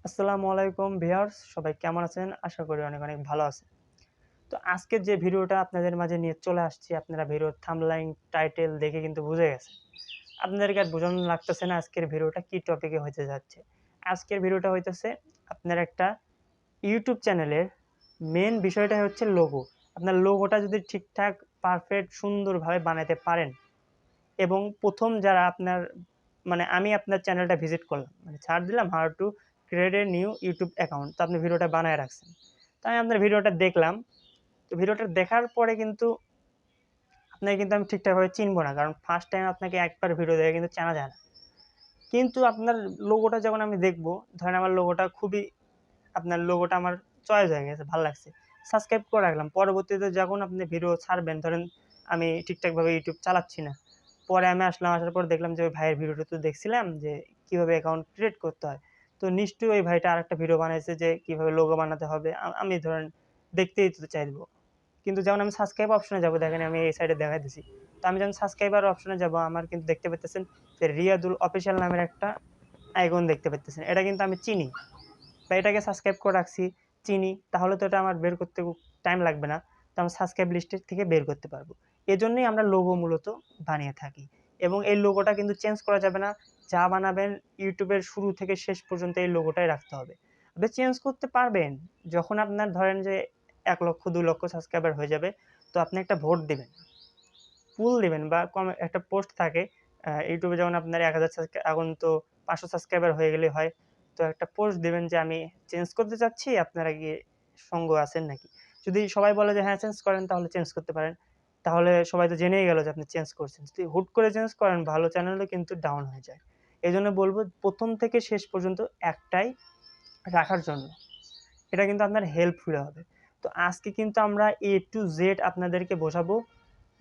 আসসালামু আলাইকুম ভিউয়ার্স, সবাই কেমন আছেন? আশা করি অনেক অনেক ভালো আছেন। তো আজকের যে ভিডিওটা আপনাদের মাঝে নিয়ে চলে আসছি, আপনারা ভিডিওর থাম্বনেইল, টাইটেল দেখে কিন্তু বুঝে গেছেন। আপনাদেরকে আর বোঝানো লাগতেছে না আজকের ভিডিওটা কি টপিকে হইতে যাচ্ছে। আজকের ভিডিওটা হইতেছে আপনার একটা ইউটিউব চ্যানেলের মেইন বিষয়টাই হচ্ছে লোগো। আপনার লোগোটা যদি ঠিকঠাক, পারফেক্ট, সুন্দরভাবে বানাইতে পারেন এবং ১ম যারা আপনার আমি আপনার চ্যানেলটা ভিজিট করলাম। সার্চ দিলাম how to create a new YouTube account. তো আপনি ভিডিওটা বানায় রাখছেন। তো আমি আপনার ভিডিওটা দেখলাম। তো ভিডিওটা দেখার পরে কিন্তু আপনাকে কিন্তু আমি ঠিকঠাকভাবে চিনব না। কারণ ফার্স্ট টাইম আপনাকে একবার ভিডিও দেখে কিন্তু চেনা যায় না। কিন্তু আপনার লোগোটা যখন আমি দেখব, ধরেন আমার লোগোটা খুবই আপনার লোগোটা আমার চয়েস হয়ে গেছে, ভাল লাগছে। সাবস্ক্রাইব করে রাখলাম। পরবর্তীতে যখন আপনি ভিডিও ছাড়বেন, ধরেন আমি ঠিকঠাকভাবে ইউটিউব চালাচ্ছি না। পরে আমি আসলাম, আসার পর দেখলাম যে ওই ভাইয়ের ভিডিওটা তো দেখছিলাম যে কীভাবে অ্যাকাউন্ট ক্রিয়েট করতে হয়। তো নিশ্চয়ই ওই ভাইটা আরেকটা ভিডিও বানাইছে যে কীভাবে লোগো বানাতে হবে। আমি ধরেন দেখতেই তো চাইবো। কিন্তু যখন আমি সাবস্ক্রাইব অপশনে যাবো, দেখেন আমি এই সাইডে দেখাইতেছি। তো আমি যখন সাবস্ক্রাইবার অপশনে যাবো, আমার কিন্তু দেখতে পারতেছেন যে রিয়াদুল অফিসিয়াল নামের একটা আইকন দেখতে পারতেছেন। এটা কিন্তু আমি চিনি। বা এটাকে সাবস্ক্রাইব করে রাখছি, চিনি, তাহলে তো এটা আমার বের করতে খুব টাইম লাগবে না। তো আমি সাবস্ক্রাইব লিস্টের থেকে বের করতে পারবো। এজন্যই আমরা লোগো মূলত বানিয়ে থাকি এবং এই লোগোটা কিন্তু চেঞ্জ করা যাবে না। যা বানাবেন ইউটিউবের শুরু থেকে শেষ পর্যন্ত এই লোগোটাই রাখতে হবে। আপনি চেঞ্জ করতে পারবেন যখন আপনার ধরেন যে ১,০০,০০০ ২,০০,০০০ সাবস্ক্রাইবার হয়ে যাবে, তো আপনি একটা ভোট দিবেন, পুল দিবেন বা একটা পোস্ট থাকে ইউটিউবে যেমন আপনার ১,০০০ এখন তো ৫০০ সাবস্ক্রাইবার হয়ে গেলেই হয়। তো একটা পোস্ট দিবেন যে আমি চেঞ্জ করতে চাচ্ছি, আপনারা কি সঙ্গ আছেন নাকি? যদি সবাই বলে যে হ্যাঁ, চেঞ্জ করেন, তাহলে চেঞ্জ করতে পারেন। তাহলে সবাই তো জেনেই গেল যে আপনি চেঞ্জ করছেন। যদি হুট করে চেঞ্জ করেন, ভালো চ্যানেলও কিন্তু ডাউন হয়ে যায়। এজন্য বলব ১ম থেকে শেষ পর্যন্ত একটাই রাখার জন্য। এটা কিন্তু আপনার হেল্পফুল হবে। তো আজকে কিন্তু আমরা A to Z আপনাদেরকে বোঝাবো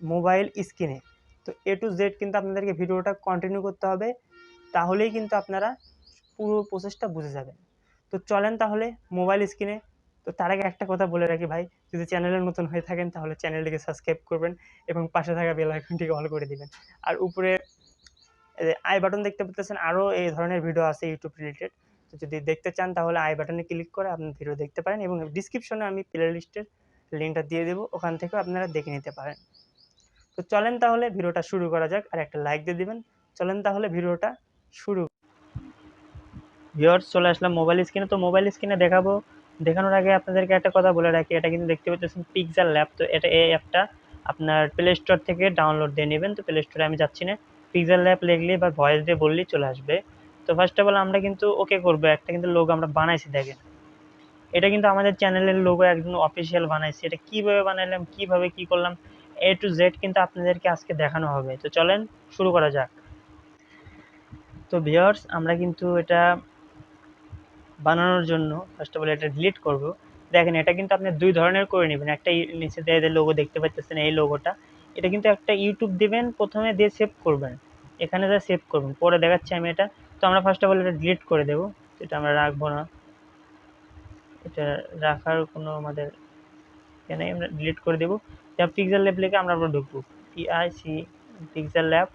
মোবাইল স্ক্রিনে। তো A to Z কিন্তু আপনাদেরকে ভিডিওটা কন্টিনিউ করতে হবে। তাহলেই কিন্তু আপনারা পুরো প্রসেসটা বুঝে যাবেন। তো চলেন তাহলে মোবাইল স্ক্রিনে। তো তার আগে একটা কথা বলে রাখি ভাই, যদি চ্যানেলে নতুন হয়ে থাকেন তাহলে চ্যানেলটিকে সাবস্ক্রাইব করবেন এবং পাশে থাকা বেল আইকনটিকে অল করে দিবেন। আর উপরে এই যে আই বাটন দেখতে পাচ্ছেন, আরও এই ধরনের ভিডিও আছে ইউটিউব রিলেটেড। তো যদি দেখতে চান তাহলে আই বাটনে ক্লিক করে আপনি ভিডিও দেখতে পারেন এবং ডিসক্রিপশনে আমি প্লে লিস্টের লিঙ্কটা দিয়ে দেবো, ওখান থেকেও আপনারা দেখে নিতে পারেন। তো চলেন তাহলে ভিডিওটা শুরু করা যাক, আর একটা লাইক দিয়ে দিবেন। চলেন তাহলে ভিডিওটা শুরু। ভিউয়ার্স, চলে আসলাম মোবাইল স্ক্রিনে। তো মোবাইল স্ক্রিনে দেখানোর আগে আপনাদেরকে একটা কথা বলে রাখি, এটা কিন্তু দেখতে পাচ্ছেন পিক্সেল ল্যাব। তো এই অ্যাপটা আপনার প্লে স্টোর থেকে ডাউনলোড দিয়ে নেবেন। তো প্লে স্টোরে আমি যাচ্ছি না, পিক্সেল ল্যাব লিখলেই বা ভয়েস দিয়ে বললেই চলে আসবে। তো ফার্স্ট অফ অল আমরা কিন্তু ওকে করবো, একটা কিন্তু লোগো আমরা বানাইছি, দেখেন এটা কিন্তু আমাদের চ্যানেলের লোগো, একদম অফিসিয়াল বানাইছি। এটা কীভাবে বানাইলাম, কীভাবে কী করলাম, A to Z কিন্তু আপনাদেরকে আজকে দেখানো হবে। তো চলেন শুরু করা যাক। তো ভিউয়ার্স, আমরা কিন্তু এটা বানানোর জন্য ফার্স্ট অফ অল এটা ডিলিট করব। দেখেন এটা কিন্তু আপনি ২ ধরনের করে নেবেন। একটা নিচে দিয়ে লোগো দেখতে পাচ্ছেন, এই লোগোটা, এটা কিন্তু একটা ইউটিউব দিবেন, প্রথমে দিয়ে সেভ করবেন, এখানে যা সেভ করবেন, পরে দেখাচ্ছি আমি এটা। তো আমরা ফার্স্ট অফ অল এটা ডিলিট করে দেবো, এটা আমরা রাখবো না, এটা রাখার কোনো আমাদের এখানে আমরা ডিলিট করে দেবো। যা পিক্সেল ল্যাব লিখে আমরা ঢুকবো, PIC পিক্সেল ল্যাব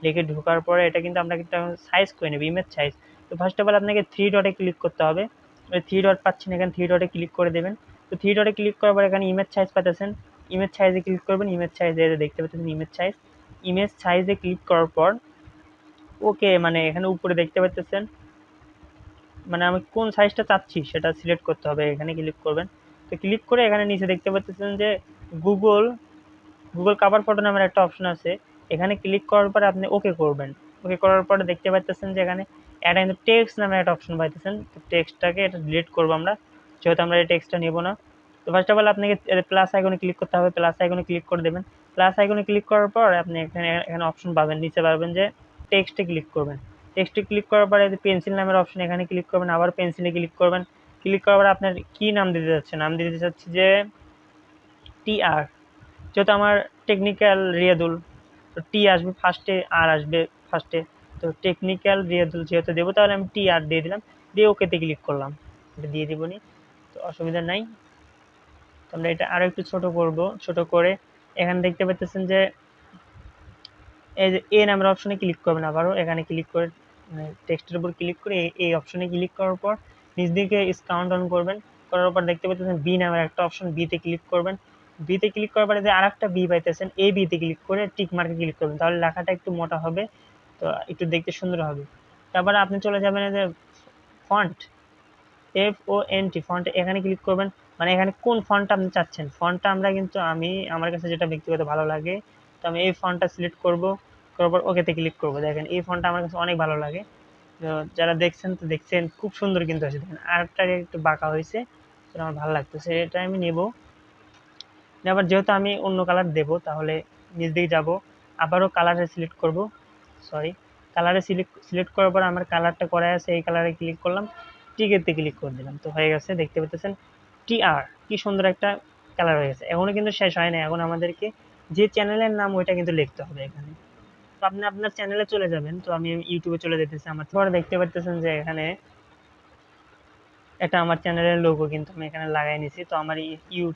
লিখে ঢোকার পরে এটা কিন্তু আমরা কিন্তু সাইজ করে নেব, ইমেজ সাইজ। তো ফার্স্ট অফ অল আপনাকে 3 ডটে ক্লিক করতে হবে। ওই 3 ডট পাচ্ছেন, এখানে 3 ডটে ক্লিক করে দেবেন। তো 3 ডটে ক্লিক করার পর এখানে ইমেজ সাইজ পাচ্ছেন, ইমেজ সাইজে ক্লিক করবেন। ইমেজ সাইজে দেখতে পাচ্ছেন ইমেজ সাইজে ক্লিক করার পর ওকে, এখানে উপরে দেখতে পাচ্ছেন, আমি কোন সাইজটা চাচ্ছি সেটা সিলেক্ট করতে হবে, এখানে ক্লিক করবেন। তো ক্লিক করে এখানে নিচে দেখতে পাচ্ছেন যে গুগল কাভার ফটো নামের একটা অপশন আছে, এখানে ক্লিক করার পরে আপনি ওকে করবেন। ওকে করার পরে দেখতে পাচ্ছেন যে এখানে একটা কিন্তু টেক্সট নামের একটা অপশন পাইতেছেন। তো টেক্সটটাকে এটা ডিলিট করবো আমরা, যেহেতু আমরা এই টেক্সটটা নেব না। তো ফার্স্ট অফ অল আপনাকে প্লাস আইকনে ক্লিক করতে হবে, প্লাস আইকনে ক্লিক করে দেবেন। প্লাস আইকনে ক্লিক করার পর আপনি এখানে অপশন পাবেন, নিচে পাবেন যে টেক্সটে ক্লিক করবেন। টেক্সটে ক্লিক করার পরে পেন্সিল নামের অপশন, এখানে ক্লিক করবেন, আবার পেন্সিলে ক্লিক করবেন। ক্লিক করার পরে আপনার কী নাম দিতে যাচ্ছে, নাম দিতে চাচ্ছি যে TR, যেহেতু আমার টেকনিক্যাল রিয়াদুল, তো টি আসবে ফার্স্টে, আর আসবে ফার্স্টে। তো টেকনিক্যাল রিয়াদুল যেহেতু দেবো, তাহলে আমি TR দিয়ে দিলাম, দিয়ে ওকেতে ক্লিক করলাম। এটা দিয়ে দিবনি, তো অসুবিধা নাই। তো আমরা এটা আরও একটু ছোটো করব, ছোটো করে এখানে দেখতে পাচ্ছেন যে এই যে এ নামের অপশনে ক্লিক করবেন, আবারও এখানে ক্লিক করে টেক্সটের উপর ক্লিক করে এই অপশনে ক্লিক করার পর নিচ দিকে কাউন্ট ডাউন করবেন, করার পর দেখতে পাচ্ছেন বি নামের একটা অপশন, বিতে ক্লিক করবেন। বিতে ক্লিক করার পরে যে আরেকটা বি পাইতেছেন, এই বিতে ক্লিক করে টিক মার্কে ক্লিক করবেন, তাহলে লেখাটা একটু মোটা হবে, তো একটু দেখতে সুন্দর হবে। তারপরে আপনি চলে যাবেন এই যে ফন্ট, FONT ফন্ট, এখানে ক্লিক করবেন। মানে এখানে কোন ফন্টটা আপনি চাচ্ছেন, ফন্টটা আমরা কিন্তু আমার কাছে যেটা ব্যক্তিগত ভালো লাগে, তো আমি এই ফন্টটা সিলেক্ট করব, করার পর ওকেতে ক্লিক করব। দেখেন এই ফন্টটা আমার কাছে অনেক ভালো লাগে, তো যারা দেখছেন তো দেখছেন খুব সুন্দর কিন্তু আছে। দেখেন আরেকটা একটু বাঁকা হয়েছে, তো আমার ভালো লাগতেছে, এটা আমি নেব। আবার যেহেতু আমি অন্য কালার দেব, তাহলে নিচ দিকে যাব, আবারও কালারে সিলেক্ট করব, সরি, কালারে সিলেক্ট করার পর আমার কালারটা করা আছে, এই কালারে ক্লিক করলাম, টিকেতে ক্লিক করে দিলাম, তো হয়ে গেছে। দেখতে পাচ্ছেন কি সুন্দর একটা কালার হয়ে গেছে। এখনো কিন্তু শেষ হয় না, এখন আমাদেরকে যে চ্যানেলের নাম ওইটা কিন্তু লিখতে হবে এখানে। তো আপনি আপনার চ্যানেলে চলে যাবেন, তো আমি ইউটিউবে চলে যেতেছি। আমার পরে দেখতে পাচ্ছেন যে এখানে এটা আমার চ্যানেলের লোগো কিন্তু আমি এখানে লাগাই নিছি। তো আমার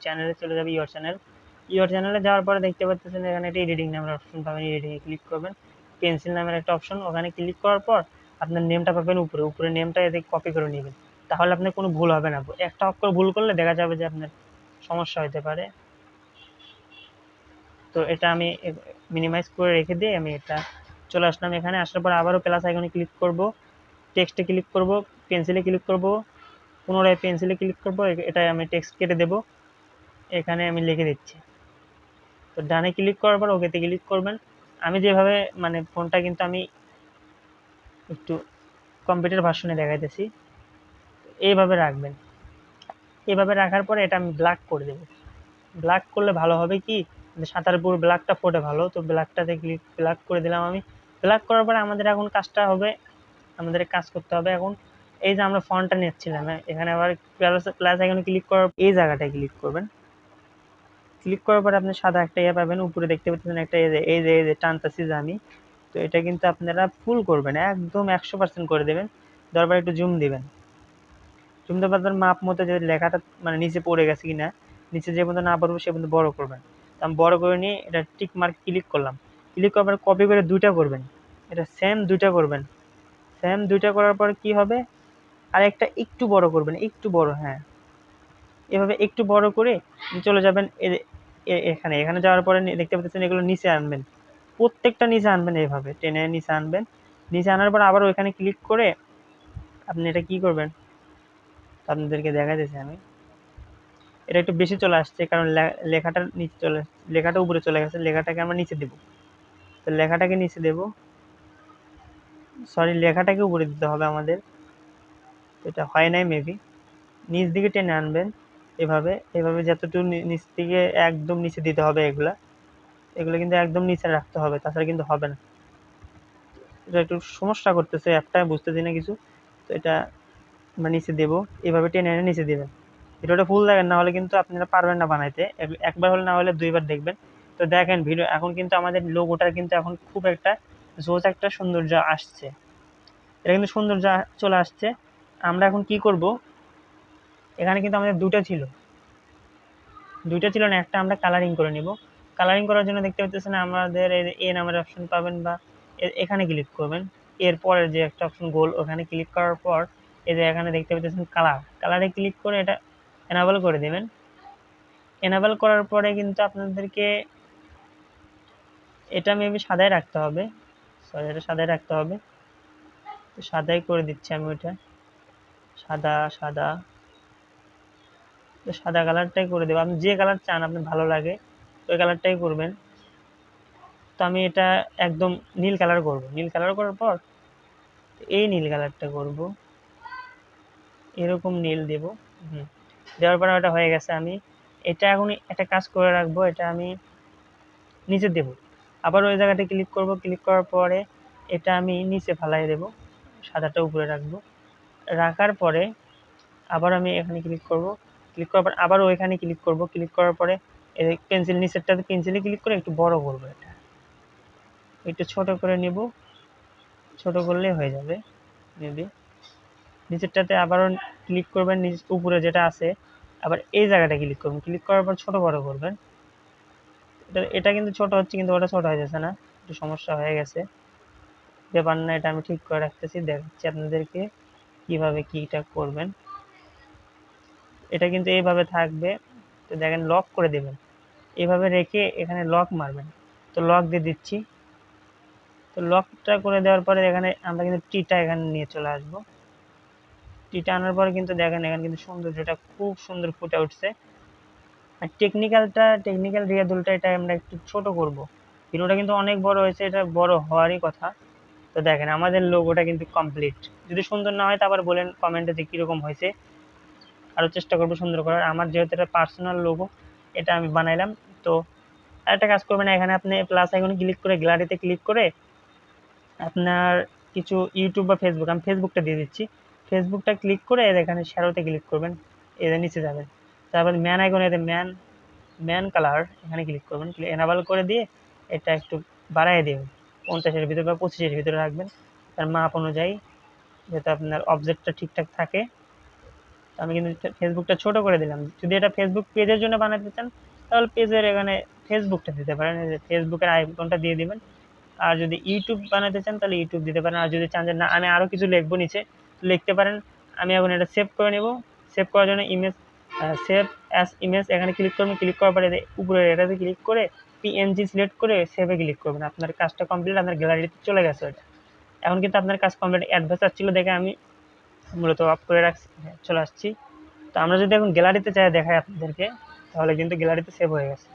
চ্যানেলে চলে যাবে, ইউর চ্যানেলে যাওয়ার পরে দেখতে পাচ্ছেন এখানে একটা এডিটিং নামের অপশন পাবেন, এডিটিংয়ে ক্লিক করবেন, পেন্সিল নামের একটা অপশন, ওখানে ক্লিক করার পর আপনার নেমটা পাবেন উপরে নেমটা এদিকে কপি করে নেবেন, তাহলে আপনার কোনো ভুল হবে না। একটা অক্ষর ভুল করলে দেখা যাবে যে আপনার সমস্যা হতে পারে। তো এটা আমি মিনিমাইজ করে রেখে দিয়ে আমি এটা চলে আসলাম। এখানে আসার পর আবারও প্লাস আইকনে ক্লিক করব, টেক্সটে ক্লিক করব, পেন্সিলে ক্লিক করব, পুনরায় পেন্সিলে ক্লিক করব, এটাই আমি টেক্সট কেটে দেব, এখানে আমি লিখে দিচ্ছি। তো ডানে ক্লিক করার পর ওকেতে ক্লিক করবেন। আমি যেভাবে মানে ফোনটা কিন্তু আমি একটু কম্পিউটার ভার্সনে দেখাইতেছি, এইভাবে রাখবেন। এইভাবে রাখার পরে এটা আমি ব্ল্যাক করে দেব। ব্ল্যাক করলে ভালো হবে কি, সাঁতার পুরো ব্ল্যাকটা ফোটে ভালো, তো ব্ল্যাকটাতে ব্ল্যাক করে দিলাম আমি। ব্ল্যাক করার পরে আমাদের এখন কাজটা হবে, আমাদের কাজ করতে হবে এখন। এই যে আমরা ফন্টটা নিচ্ছিলাম, এখানে আবার প্লাস আইকনে ক্লিক করার এই জায়গাটায় ক্লিক করবেন। ক্লিক করার পরে আপনি সাদা একটা ইয়ে পাবেন, উপরে দেখতে পাচ্ছেন একটা এই যে টানতেছি যে আমি, তো এটা কিন্তু আপনারা ফুল করবেন, একদম 100% করে দেবেন। দরবার একটু জুম দিবেন, জুম দেওয়ার পর মাপ মতো যে লেখাটা মানে নিচে পড়ে গেছে কিনা, নিচে যে পর্যন্ত না পড়বে সে পর্যন্ত বড় করবেন। তো আমি বড় করে নিয়ে এটা টিক মার্ক ক্লিক করলাম। ক্লিক করার পর কপি করে দুইটা করবেন, এটা সেম দুইটা করবেন। সেম দুইটা করার পর কি হবে, আর একটা একটু বড় করবেন, একটু বড়, হ্যাঁ, এভাবে একটু বড় করে চলে যাবেন। এখানে যাওয়ার পরে দেখতে পাচ্ছেন এগুলো নিচে আনবেন, প্রত্যেকটা নিচে আনবেন, এইভাবে টেনে নিচে আনবেন। নিচে আনার পর আবার ওইখানে ক্লিক করে আপনি এটা কি করবেন, আপনাদেরকে দেখাইতেছি আমি। এটা একটু বেশি চলে আসছে কারণ লেখাটা নিচে চলে, লেখাটা উপরে চলে গেছে, লেখাটাকে আমরা নিচে দেব। তো লেখাটাকে নিচে দেব, সরি, লেখাটাকে উপরে দিতে হবে আমাদের, এটা হয় নাই মেবি। নিচ দিকে টেনে আনবেন, এভাবে এভাবে যতটুকু নিচ থেকে একদম নিচে দিতে হবে। এগুলো কিন্তু একদম নিচে রাখতে হবে, তাছাড়া কিন্তু হবে না। এটা একটু সমস্যা করতেছে, অ্যাপটা বুঝতেছি না কিছু, তো এটা আমরা নিচে দেবো, এভাবে টেনে এনে নিচে দেবেন। ভিডিওটা ফুল দেখেন, না হলে কিন্তু আপনারা পারবেন না বানাইতে, একবার হলে না হলে দুইবার দেখবেন। তো দেখেন ভিডিও এখন কিন্তু আমাদের লোগোটার কিন্তু এখন খুব একটা জোস একটা সৌন্দর্য আসছে, এটা কিন্তু সৌন্দর্য চলে আসছে। আমরা এখন কি করব, এখানে কিন্তু আমাদের দুইটা ছিল না, একটা আমরা কালারিং করে নিব। কালারিং করার জন্য দেখতে পাচ্ছেন আমাদের এ নামের অপশন পাবেন, বা এখানে ক্লিক করবেন। এরপরের যে একটা অপশন গোল, ওখানে ক্লিক করার পর এই যে এখানে দেখতে পাচ্ছেন কালারে ক্লিক করে এটা এনাবল করে দেবেন। এনাবল করার পরে কিন্তু আপনাদেরকে এটা মেবি সাদাই রাখতে হবে, সরি, এটা সাদাই রাখতে হবে। তো সাদাই করে দিচ্ছি আমি, ওইটা সাদা সাদা, তো সাদা কালারটাই করে দেবো। আপনি যে কালার চান আপনার ভালো লাগে ওই কালারটাই করবেন। তো আমি এটা একদম নীল কালার করব। নীল কালার করার পর এই নীল কালারটা করব, এরকম নীল দেব। দেওয়ার পর এটা হয়ে গেছে। আমি এটা এখন একটা কাজ করে রাখবো, এটা আমি নিচে দেব, আবার ওই জায়গাটা ক্লিক করব। ক্লিক করার পরে এটা আমি নিচে ফালাই দেব, সাদাটা উপরে রাখবো। রাখার পরে আবার আমি এখানে ক্লিক করব। ক্লিক করার পর আবার ওইখানে ক্লিক করব। ক্লিক করার পরে পেন্সিল নিচেরটাতে পেন্সিলে ক্লিক করে একটু বড় করব, এটা একটু ছোট করে নিব, ছোট করলেই হয়ে যাবে মেবি। নিচেরটাতে আবারও ক্লিক করবেন, উপরে যেটা আছে আবার এই জায়গাটা ক্লিক করবেন। ক্লিক করার পর ছোট বড় করবেন। এটা কিন্তু ছোট হচ্ছে, কিন্তু ওটা ছোট হয়ে যাচ্ছে না, একটু সমস্যা হয়ে গেছে, ব্যাপার না, এটা আমি ঠিক করে রাখতেছি, দেখাচ্ছি আপনাদেরকে কিভাবে কিটা করবেন। এটা কিন্তু এইভাবে থাকবে। তো দেখেন লক করে দেবেন, এভাবে রেখে এখানে লক মারবেন। তো লক দিয়ে দিচ্ছি। তো লকটা করে দেওয়ার পরে এখানে আমরা কিন্তু টিটা এখানে নিয়ে চলে আসবো। টিটা আনার পরে কিন্তু দেখেন এখানে কিন্তু সৌন্দর্যটা খুব সুন্দর ফুটে উঠছে। আর টেকনিক্যাল রিয়াদুলটা এটা আমরা একটু ছোট করব। ভিডিওটা কিন্তু অনেক বড় হয়েছে, এটা বড় হওয়ারই কথা। তো দেখেন আমাদের লোগোটা কিন্তু কমপ্লিট। যদি সুন্দর না হয় তা আবার বলেন কমেন্টে যে কীরকম হয়েছে, আরও চেষ্টা করবো সুন্দর করার। আমার যেহেতু এটা পার্সোনাল লোগো, এটা আমি বানাইলাম। তো আরেকটা কাজ করবেন, এখানে আপনি প্লাস আইকনে ক্লিক করে গ্যালারিতে ক্লিক করে আপনার কিছু ইউটিউব বা ফেসবুক, আমি ফেসবুকটা দিয়ে দিচ্ছি, ফেসবুকটা ক্লিক করে এর এখানে শ্যাডোতে ক্লিক করবেন, এর নিচে যাবেন। তারপর ম্যান আইকনে ম্যান কালার এখানে ক্লিক করবেন, এনাবল করে দিয়ে এটা একটু বাড়াই দেবেন, 50-এর ভিতরে বা 25-এর ভিতরে রাখবেন তার মাপ অনুযায়ী, যাতে আপনার অবজেক্টটা ঠিকঠাক থাকে। তো আমি কিন্তু ফেসবুকটা ছোট করে দিলাম। যদি এটা ফেসবুক পেজের জন্য বানাতে চান তাহলে পেজের এখানে ফেসবুকটা দিতে পারেন, এই যে ফেসবুকের আইকনটা দিয়ে দিবেন। আর যদি ইউটিউব বানাতে চান তাহলে ইউটিউব দিতে পারেন। আর যদি চান যে না আমি আরও কিছু লিখবো নিচে, লিখতে পারেন। আমি এখন এটা সেভ করে নেব। সেভ করার জন্য ইমেজ, সেভ অ্যাজ ইমেজ এখানে ক্লিক করবেন। ক্লিক করার পরে উপরে এটাতে ক্লিক করে পিএনজি সিলেক্ট করে সেভে ক্লিক করবেন। আপনার কাজটা কমপ্লিট, আপনার গ্যালারিতে চলে গেছে এটা। এখন কিন্তু আপনার কাজ কমপ্লিট। অ্যাডভান্স ছিল দেখে আমি মূলত অফ করে রাখছি, চলে আসছি। তো আমরা যদি এখন গ্যালারিতে চাই দেখাই আপনাদেরকে, তাহলে কিন্তু গ্যালারিতে সেভ হয়ে গেছে।